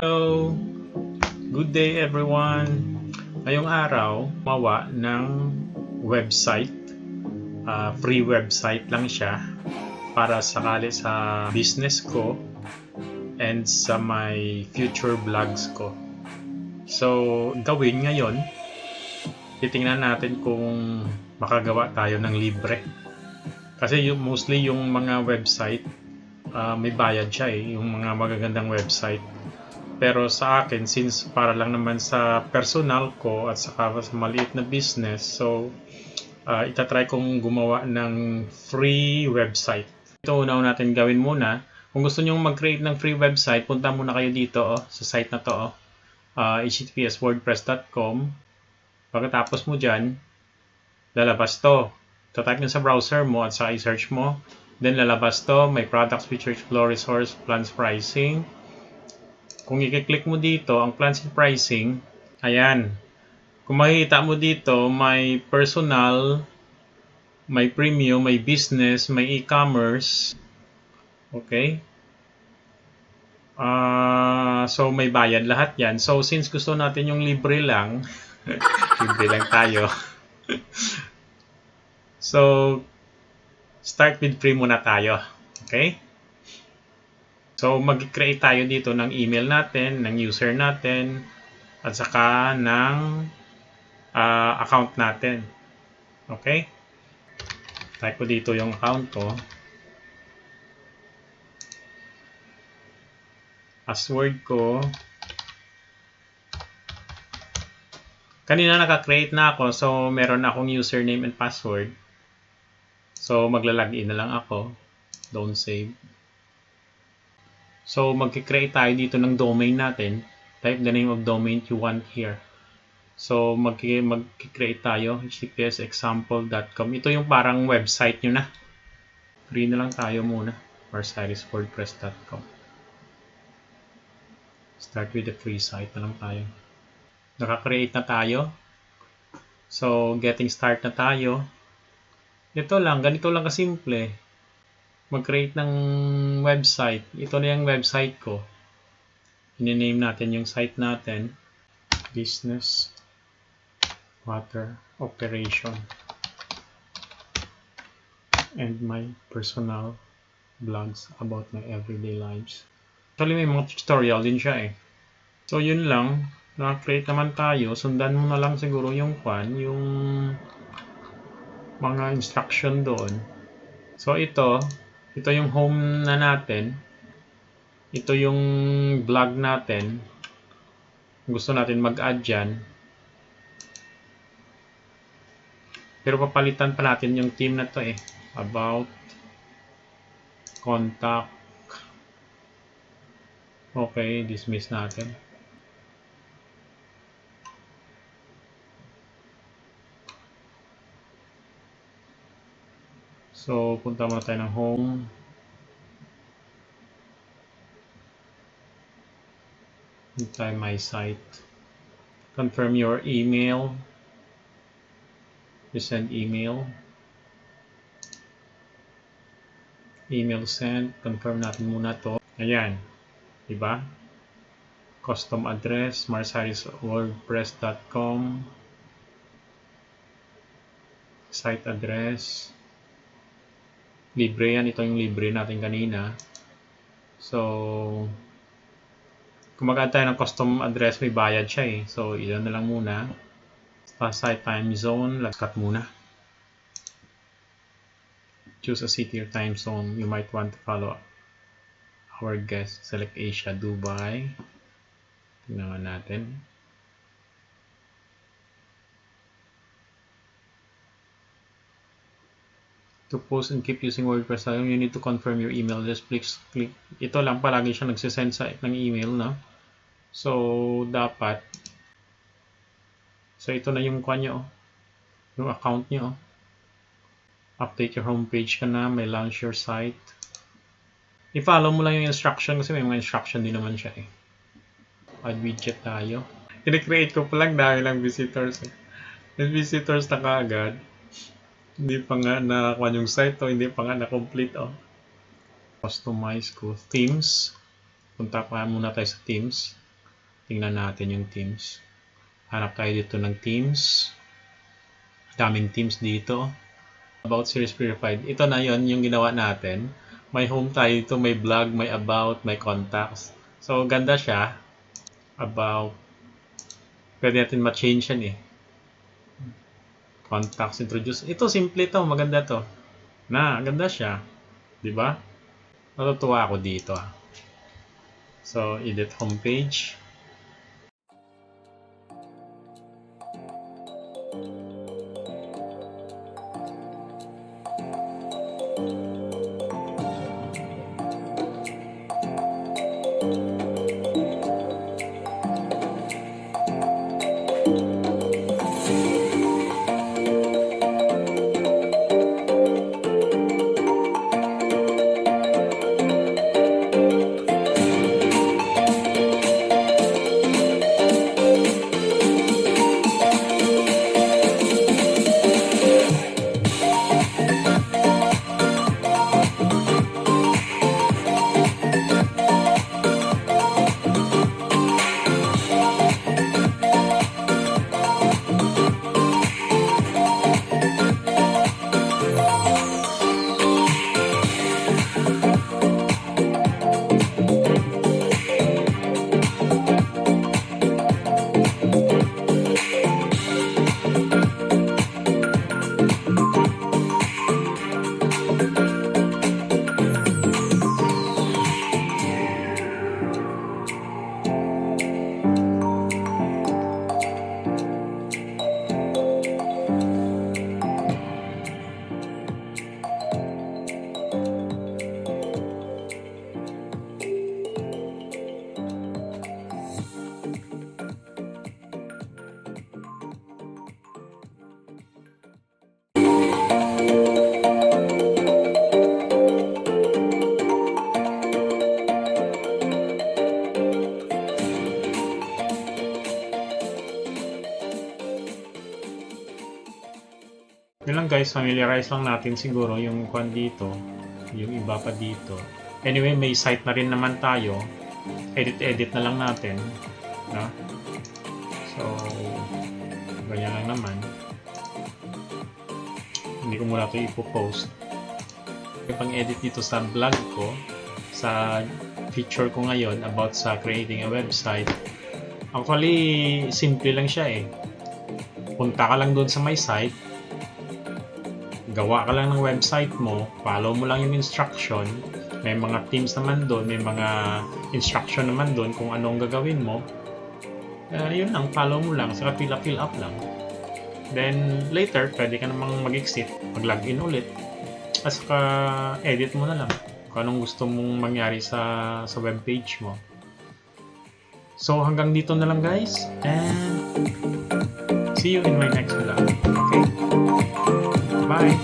Hello! Good day everyone! Ngayong araw, gumawa ng website. Free website lang siya para sakali sa business ko and sa my future vlogs ko. So, gawin ngayon, titingnan natin kung makagawa tayo ng libre. Kasi mostly yung mga website, may bayad siya yung mga magagandang website. Pero sa akin, since para lang naman sa personal ko at saka sa maliit na business, so itatry kong gumawa ng free website. Ito una natin gawin muna. Kung gusto nyo mag-create ng free website, punta muna kayo dito sa site na to. https://wordpress.com. Pagkatapos mo dyan, lalabas to. Type nyo sa browser mo at saka i-search mo. Then lalabas to, may products, feature, explore, resource, plans, pricing. Kung i-click mo dito, ang plans and pricing, ayan. Kung makikita mo dito, may personal, may premium, may business, may e-commerce. Okay? So, may bayad lahat yan. So, since gusto natin yung libre lang, libre lang tayo. So, start with free muna tayo. Okay? So, mag-create tayo dito ng email natin, ng user natin, at saka ng account natin. Okay? Type ko dito yung account ko. Password ko. Kanina naka-create na ako, so meron na akong username and password. So, magla-login na lang ako. Don't save. So, mag-create tayo dito ng domain natin. Type the name of domain you want here. So, mag-create tayo. https://example.com. Ito yung parang website nyo na. Free na lang tayo muna. marsariswordpress.com. Start with the free site na lang tayo. Naka-create na tayo. So, getting start na tayo. Ito lang, ganito lang kasimple. Mag-create ng website. Ito na yung website ko. I-name natin yung site natin. Business Water Operation. And my personal vlogs about my everyday lives. Actually, may mga tutorial din siya So, yun lang. Naka-create naman tayo. Sundan mo na lang siguro yung mga instruction doon. So, ito yung home na natin. Ito yung vlog natin. Gusto natin mag-add dyan. Pero papalitan pa natin yung theme na to About, contact. Okay, dismiss natin. So, punta muna tayo ng home. Punta tayo my site. Confirm your email. You send email. Email sent. Confirm natin muna to. Ayan. Diba? Custom address. marsariswordpress.com. Site address. Libre yan. Ito yung libre natin kanina. So, kung mag-add tayo ng custom address, may bayad siya So, ilan na lang muna. Site time zone. Cut muna. Choose a city or time zone. You might want to follow our guest. Select Asia, Dubai. Tingnan natin. To post and keep using WordPress, you need to confirm your email. Just click. Ito lang palagi siya nagsisend sa ng email, no? So, dapat. So, ito na yung kanyo, yung account nyo. Update your homepage ka na. May launch your site. I-follow mo lang yung instruction kasi may mga instruction din naman siya Add widget tayo. I-create ko pa lang dahil lang visitors May visitors na kaagad. Hindi pa nga nakakuha yung site hindi pa nga na-complete Customize ko. Themes. Punta pa muna tayo sa themes. Tingnan natin yung teams. Hanap tayo dito ng teams. Daming teams dito. About Series Verified. Ito na yon yung ginawa natin. May home tayo dito, may blog, may about, may contacts. So, ganda siya. About. Pwede natin ma-change yan eh. Contacts, introduce. Ito, simple to. Maganda to. Ganda siya. Diba? Natutuwa ako dito. So, edit homepage. Yun lang guys, familiarize lang natin siguro yung kwan dito, yung iba pa dito. Anyway, may site na rin naman tayo. Edit na lang natin. No? So, ganyan lang naman. Hindi ko muna ito ipopost. Pang edit dito sa blog ko, sa feature ko ngayon about sa creating a website. Actually, simple lang siya eh. Punta ka lang doon sa my site, gawa ka lang ng website mo, follow mo lang yung instruction, may mga themes naman doon, may mga instruction naman doon kung anong gagawin mo. Yun lang, follow mo lang, saka fill up lang. Then later, pwede ka namang mag-exit, mag-login ulit, at saka edit mo na lang kung anong gusto mong mangyari sa webpage mo. So hanggang dito na lang guys, and see you in my next vlog. Okay? Bye!